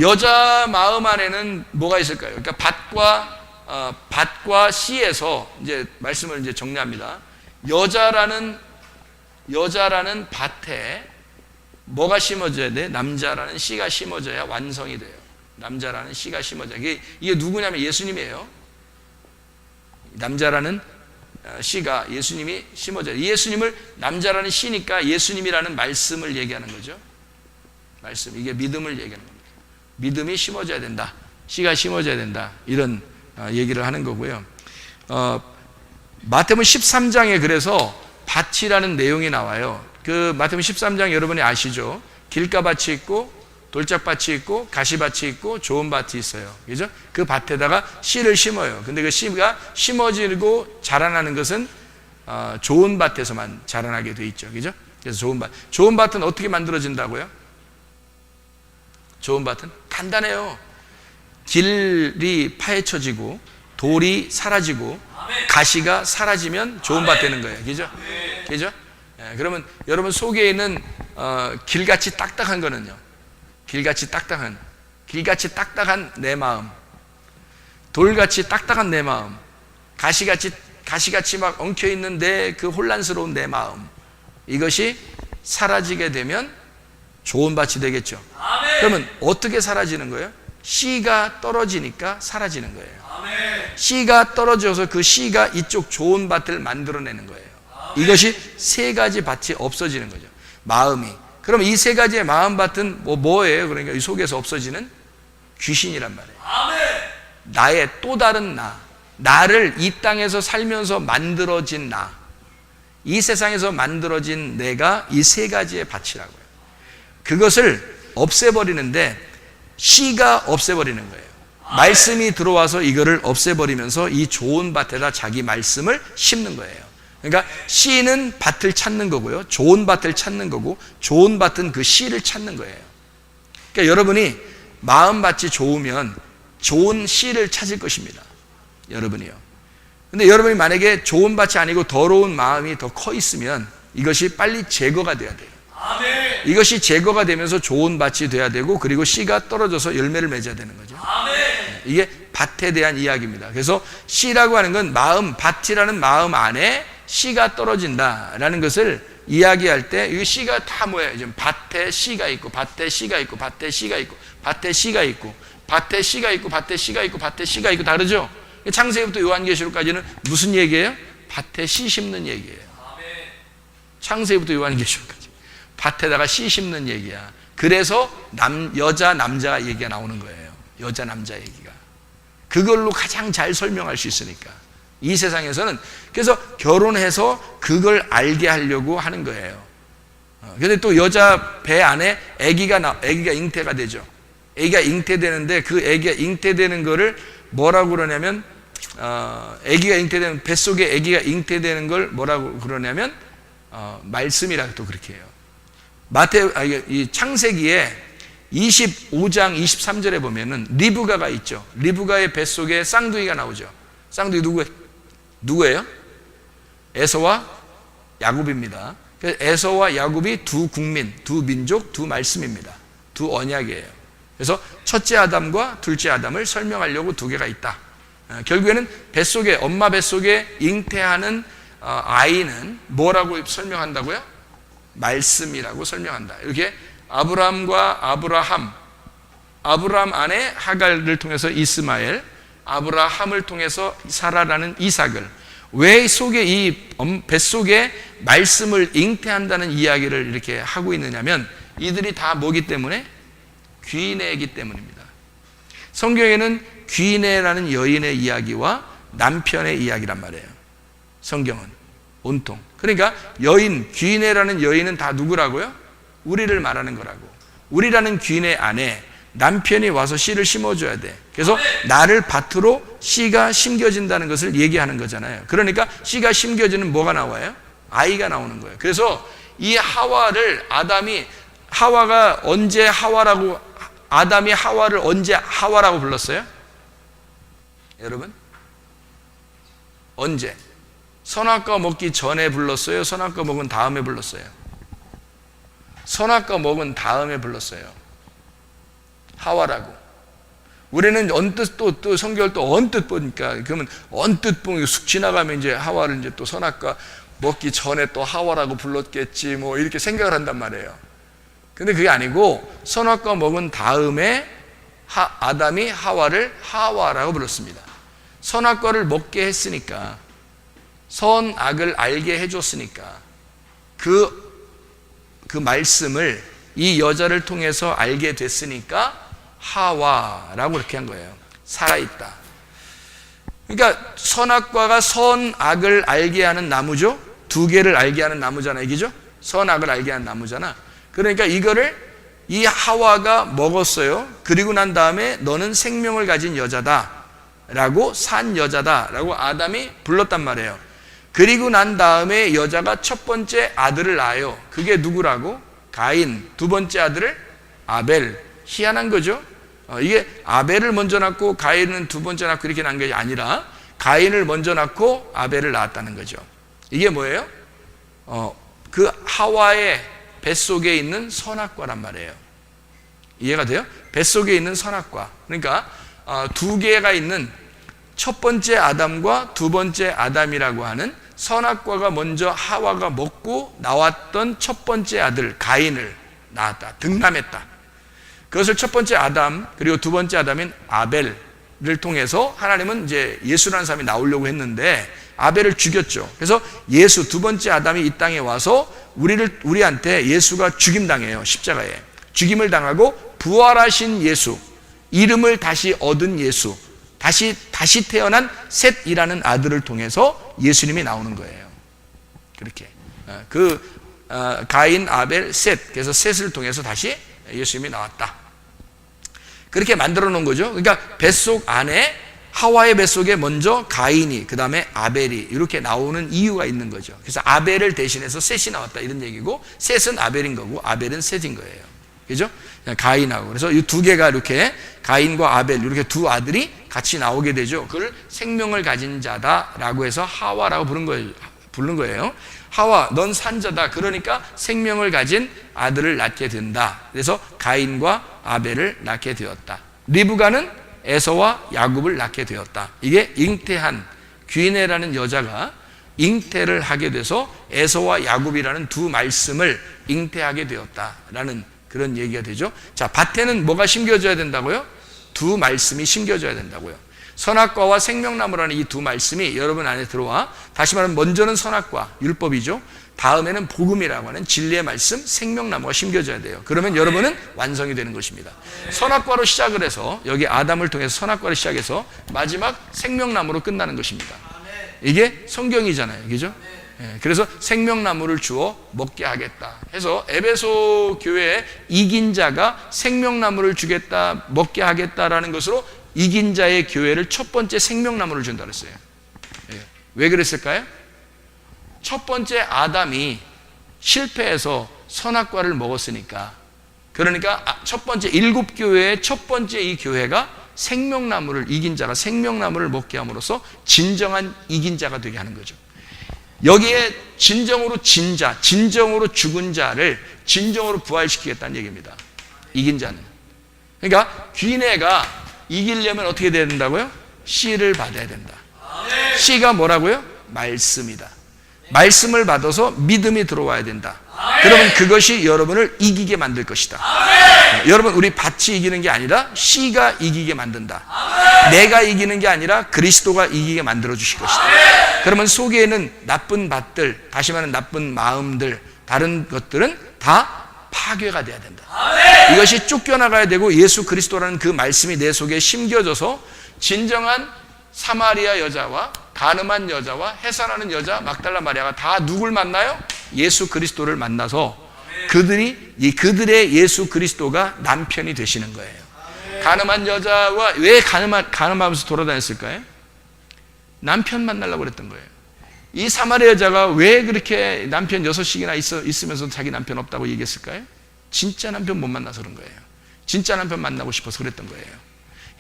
여자 마음 안에는 뭐가 있을까요? 그러니까 밭과 씨에서 이제 말씀을 이제 정리합니다. 여자라는 밭에 뭐가 심어져야 돼? 남자라는 씨가 심어져야 완성이 돼요. 남자라는 씨가 심어져야. 이게 누구냐면 예수님이에요. 남자라는 씨가 예수님이 심어져요. 예수님을 남자라는 씨니까 예수님이라는 말씀을 얘기하는 거죠. 말씀. 이게 믿음을 얘기하는 겁니다. 믿음이 심어져야 된다. 씨가 심어져야 된다. 이런 얘기를 하는 거고요. 마태복음 13장에 그래서 밭이라는 내용이 나와요. 그 마태복음 13장 여러분이 아시죠? 길가밭이 있고 돌짝밭이 있고 가시밭이 있고 좋은 밭이 있어요. 그죠? 그 밭에다가 씨를 심어요. 근데 그 씨가 심어지고 자라나는 것은 좋은 밭에서만 자라나게 돼 있죠. 그죠? 그래서 좋은 밭은 어떻게 만들어진다고요? 좋은 밭은 단단해요. 길이 파헤쳐지고 돌이 사라지고 가시가 사라지면 좋은 밭 되는 거예요. 그죠? 그죠? 그러면 여러분 속에 있는 길같이 딱딱한 거는요. 길같이 딱딱한 내 마음, 돌같이 딱딱한 내 마음, 가시같이 막 엉켜있는 그 혼란스러운 내 마음, 이것이 사라지게 되면 좋은 밭이 되겠죠. 그러면 어떻게 사라지는 거예요? 씨가 떨어지니까 사라지는 거예요. 씨가 떨어져서 그 씨가 이쪽 좋은 밭을 만들어내는 거예요. 이것이 세 가지 밭이 없어지는 거죠. 마음이. 그럼 이 세 가지의 마음밭은 뭐예요? 그러니까 이 속에서 없어지는 귀신이란 말이에요. 나의 또 다른 나를 이 땅에서 살면서 만들어진 이 세상에서 만들어진 내가 이 세 가지의 밭이라고요. 그것을 없애버리는데 씨가 없애버리는 거예요. 말씀이 들어와서 이거를 없애버리면서 이 좋은 밭에다 자기 말씀을 심는 거예요. 그러니까 씨는 밭을 찾는 거고요. 좋은 밭을 찾는 거고, 좋은 밭은 그 씨를 찾는 거예요. 그러니까 여러분이 마음밭이 좋으면 좋은 씨를 찾을 것입니다. 여러분이요. 근데 여러분이 만약에 좋은 밭이 아니고 더러운 마음이 더 커 있으면 이것이 빨리 제거가 돼야 돼요. 이것이 제거가 되면서 좋은 밭이 돼야 되고, 그리고 씨가 떨어져서 열매를 맺어야 되는 거죠. 이게 밭에 대한 이야기입니다. 그래서 씨라고 하는 건 밭이라는 마음 안에 씨가 떨어진다라는 것을 이야기할 때, 이 씨가 다 뭐예요? 지금 밭에 씨가 있고, 밭에 씨가 있고, 밭에 씨가 있고, 밭에 씨가 있고, 밭에 씨가 있고, 밭에 씨가 있고, 밭에 씨가 있고, 다르죠? 창세기부터 요한계시록까지는 무슨 얘기예요? 밭에 씨 심는 얘기예요. 창세기부터 요한계시록까지 밭에다가 씨 심는 얘기야. 그래서 여자 남자 얘기가 나오는 거예요. 여자 남자 얘기가. 그걸로 가장 잘 설명할 수 있으니까. 이 세상에서는 그래서 결혼해서 그걸 알게 하려고 하는 거예요. 근데 또 여자 배 안에 아기가 잉태가 되죠. 아기가 잉태되는데 그 아기가 잉태되는 거를 뭐라고 그러냐면 아기가 잉태되는 뱃속에 아기가 잉태되는 걸 뭐라고 그러냐면 말씀이라고 또 그렇게 해요. 이 창세기에 25장 23절에 보면은 리브가가 있죠. 리브가의 뱃속에 쌍둥이가 나오죠. 쌍둥이 누구예요? 에서와 야곱입니다. 에서와 야곱이 두 국민, 두 민족, 두 말씀입니다. 두 언약이에요. 그래서 첫째 아담과 둘째 아담을 설명하려고 두 개가 있다. 결국에는 엄마 뱃속에 잉태하는 아이는 뭐라고 설명한다고요? 말씀이라고 설명한다. 이렇게 아브라함과 아브라함 안에 하갈을 통해서 이스마엘, 아브라함을 통해서 사라라는 이삭을, 왜 속에 이 뱃속에 말씀을 잉태한다는 이야기를 이렇게 하고 있느냐면 이들이 다 뭐기 때문에? 귀인애이기 때문입니다. 성경에는 귀인애라는 여인의 이야기와 남편의 이야기란 말이에요. 성경은 온통. 그러니까 귀인애라는 여인은 다 누구라고요? 우리를 말하는 거라고. 우리라는 귀인애 안에 남편이 와서 씨를 심어줘야 돼. 그래서 나를 밭으로 씨가 심겨진다는 것을 얘기하는 거잖아요. 그러니까 씨가 심겨지는 뭐가 나와요? 아이가 나오는 거예요. 그래서 이 아담이 하와를 언제 하와라고 불렀어요? 여러분? 언제? 선악과 먹기 전에 불렀어요? 선악과 먹은 다음에 불렀어요? 선악과 먹은 다음에 불렀어요. 하와라고. 우리는 언뜻 또 성경을 또 언뜻 보니까, 그러면 언뜻 보면 쑥 지나가면 이제 하와를 이제 또 선악과 먹기 전에 또 하와라고 불렀겠지 뭐 이렇게 생각을 한단 말이에요. 근데 그게 아니고 선악과 먹은 다음에 아담이 하와를 하와라고 불렀습니다. 선악과를 먹게 했으니까, 선악을 알게 해줬으니까 그 말씀을 이 여자를 통해서 알게 됐으니까 하와라고 그렇게 한 거예요. 살아있다. 그러니까 선악과가 선악을 알게 하는 나무죠. 두 개를 알게 하는 나무잖아, 이게죠. 선악을 알게 하는 나무잖아. 그러니까 이거를 이 하와가 먹었어요. 그리고 난 다음에 너는 생명을 가진 여자다 라고, 산 여자다 라고 아담이 불렀단 말이에요. 그리고 난 다음에 여자가 첫 번째 아들을 낳아요. 그게 누구라고? 가인. 두 번째 아들을 아벨. 희한한 거죠. 이게 아벨을 먼저 낳고 가인은 두 번째 낳고 이렇게 낳은 게 아니라 가인을 먼저 낳고 아벨을 낳았다는 거죠. 이게 뭐예요? 그 하와의 뱃속에 있는 선악과란 말이에요. 이해가 돼요? 뱃속에 있는 선악과. 그러니까 두 개가 있는 첫 번째 아담과 두 번째 아담이라고 하는 선악과가 먼저 하와가 먹고 나왔던 첫 번째 아들 가인을 낳았다. 득남했다. 그것을 첫 번째 아담 그리고 두 번째 아담인 아벨을 통해서 하나님은 이제 예수라는 사람이 나오려고 했는데 아벨을 죽였죠. 그래서 예수 두 번째 아담이 이 땅에 와서 우리한테 예수가 죽임당해요. 십자가에 죽임을 당하고 부활하신 예수, 이름을 다시 얻은 예수, 다시 태어난 셋이라는 아들을 통해서 예수님이 나오는 거예요. 그렇게 가인, 아벨, 셋, 그래서 셋을 통해서 다시 예수님이 나왔다. 그렇게 만들어 놓은 거죠. 그러니까 뱃속 안에, 하와의 뱃속에 먼저 가인이, 그 다음에 아벨이 이렇게 나오는 이유가 있는 거죠. 그래서 아벨을 대신해서 셋이 나왔다 이런 얘기고, 셋은 아벨인 거고 아벨은 셋인 거예요. 그죠? 가인하고. 그래서 이 두 개가 이렇게 가인과 아벨 이렇게 두 아들이 같이 나오게 되죠. 그걸 생명을 가진 자다라고 해서 하와라고 부른 거예요. 하와, 넌 산자다. 그러니까 생명을 가진 아들을 낳게 된다. 그래서 가인과 아벨을 낳게 되었다. 리브가는 에서와 야곱을 낳게 되었다. 이게 잉태한 귀네라는 여자가 잉태를 하게 돼서 에서와 야곱이라는 두 말씀을 잉태하게 되었다라는 그런 얘기가 되죠. 자, 밭에는 뭐가 심겨져야 된다고요? 두 말씀이 심겨져야 된다고요. 선악과와 생명나무라는 이 두 말씀이 여러분 안에 들어와, 다시 말하면 먼저는 선악과, 율법이죠. 다음에는 복음이라고 하는 진리의 말씀, 생명나무가 심겨져야 돼요. 그러면 여러분은 완성이 되는 것입니다. 선악과로 시작을 해서, 여기 아담을 통해서 선악과를 시작해서 마지막 생명나무로 끝나는 것입니다. 이게 성경이잖아요. 그죠? 그래서 생명나무를 주어 먹게 하겠다 해서 에베소 교회에 이긴 자가 생명나무를 주겠다, 먹게 하겠다라는 것으로 이긴 자의 교회를 첫 번째 생명나무를 준다 그랬어요. 왜 그랬을까요? 첫 번째 아담이 실패해서 선악과를 먹었으니까. 그러니까 첫 번째 일곱 교회의 첫 번째 이 교회가 생명나무를, 이긴 자가 생명나무를 먹게 함으로써 진정한 이긴 자가 되게 하는 거죠. 여기에 진정으로 진자, 진정으로 죽은 자를 진정으로 부활시키겠다는 얘기입니다. 이긴 자는. 그러니까 귀내가 이기려면 어떻게 돼야 된다고요? 씨를 받아야 된다. 씨가 뭐라고요? 말씀이다. 말씀을 받아서 믿음이 들어와야 된다. 그러면 그것이 여러분을 이기게 만들 것이다. 여러분, 우리 밭이 이기는 게 아니라 씨가 이기게 만든다. 내가 이기는 게 아니라 그리스도가 이기게 만들어 주실 것이다. 그러면 속에는 나쁜 밭들, 다시 말하면 나쁜 마음들, 다른 것들은 다 파괴가 돼야 된다. 이것이 쫓겨나가야 되고, 예수 그리스도라는 그 말씀이 내 속에 심겨져서 진정한 사마리아 여자와 가늠한 여자와 해산하는 여자 막달라 마리아가 다 누굴 만나요? 예수 그리스도를 만나서 그들의 예수 그리스도가 남편이 되시는 거예요. 가늠한 여자와 왜 가늠하면서 돌아다녔을까요? 남편 만나려고 그랬던 거예요. 이 사마리아 여자가 왜 그렇게 남편 6씩이나 있으면서 자기 남편 없다고 얘기했을까요? 진짜 남편 못 만나서 그런 거예요. 진짜 남편 만나고 싶어서 그랬던 거예요.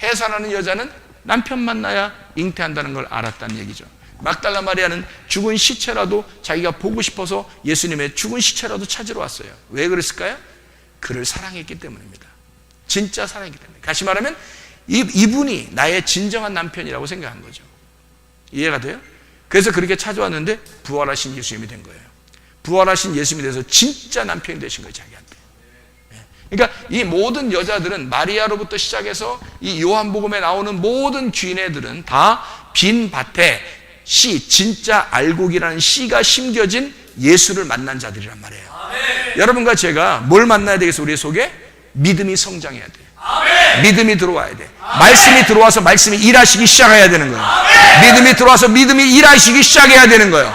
해산하는 여자는 남편 만나야 잉태한다는 걸 알았다는 얘기죠. 막달라 마리아는 죽은 시체라도 자기가 보고 싶어서 예수님의 죽은 시체라도 찾으러 왔어요. 왜 그랬을까요? 그를 사랑했기 때문입니다. 진짜 사랑이기 때문에. 다시 말하면 이분이 나의 진정한 남편이라고 생각한 거죠. 이해가 돼요? 그래서 그렇게 찾아왔는데 부활하신 예수님이 된 거예요. 부활하신 예수님이 돼서 진짜 남편이 되신 거예요, 자기한테. 그러니까 이 모든 여자들은, 마리아로부터 시작해서 이 요한복음에 나오는 모든 귀인애들은 다 빈 밭에 진짜 알곡이라는 씨가 심겨진 예수를 만난 자들이란 말이에요. 여러분과 제가 뭘 만나야 되겠어요? 우리 속에 믿음이 성장해야 돼요. 믿음이 들어와야 돼. 말씀이 들어와서 말씀이 일하시기 시작해야 되는 거예요. 믿음이 들어와서 믿음이 일하시기 시작해야 되는 거예요.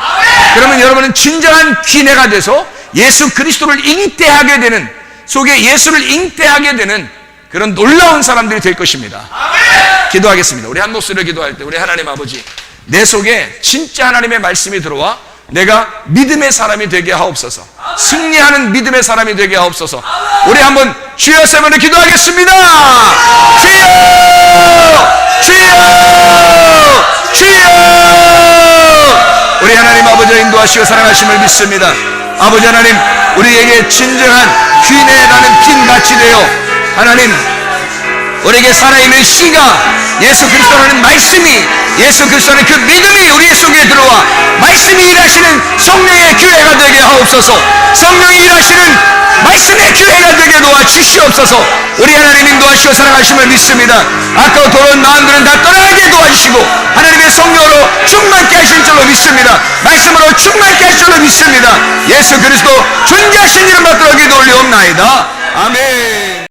그러면 여러분은 진정한 귀내가 돼서 예수 그리스도를 잉태하게 되는, 속에 예수를 잉태하게 되는 그런 놀라운 사람들이 될 것입니다. 기도하겠습니다. 우리 한 목소리로 기도할 때, 우리 하나님 아버지, 내 속에 진짜 하나님의 말씀이 들어와 내가 믿음의 사람이 되게 하옵소서. 승리하는 믿음의 사람이 되게 하옵소서. 우리 한번 주여 세번을 기도하겠습니다. 주여, 주여, 주여. 우리 하나님 아버지의 인도하시고 사랑하심을 믿습니다. 아버지 하나님, 우리에게 진정한 귀내라는 긴 밭이 되어 하나님 우리에게 살아있는 씨가 예수 그리스도라는 말씀이, 예수 그리스도라는 그 믿음이 우리 속에 들어와 말씀이 일하시는 성령의 교회가 되게 하옵소서. 성령이 일하시는 말씀의 교회가 되게 도와주시옵소서. 우리 하나님 인도하시고 사랑하심을 믿습니다. 아까워 돌아온 마음들은 다 떠나게 도와주시고 하나님의 성령으로 충만케 하실 줄로 믿습니다. 말씀으로 충만케 하실 줄로 믿습니다. 예수 그리스도 존귀하신 이름 받들어 기도 올리옵나이다. 아멘.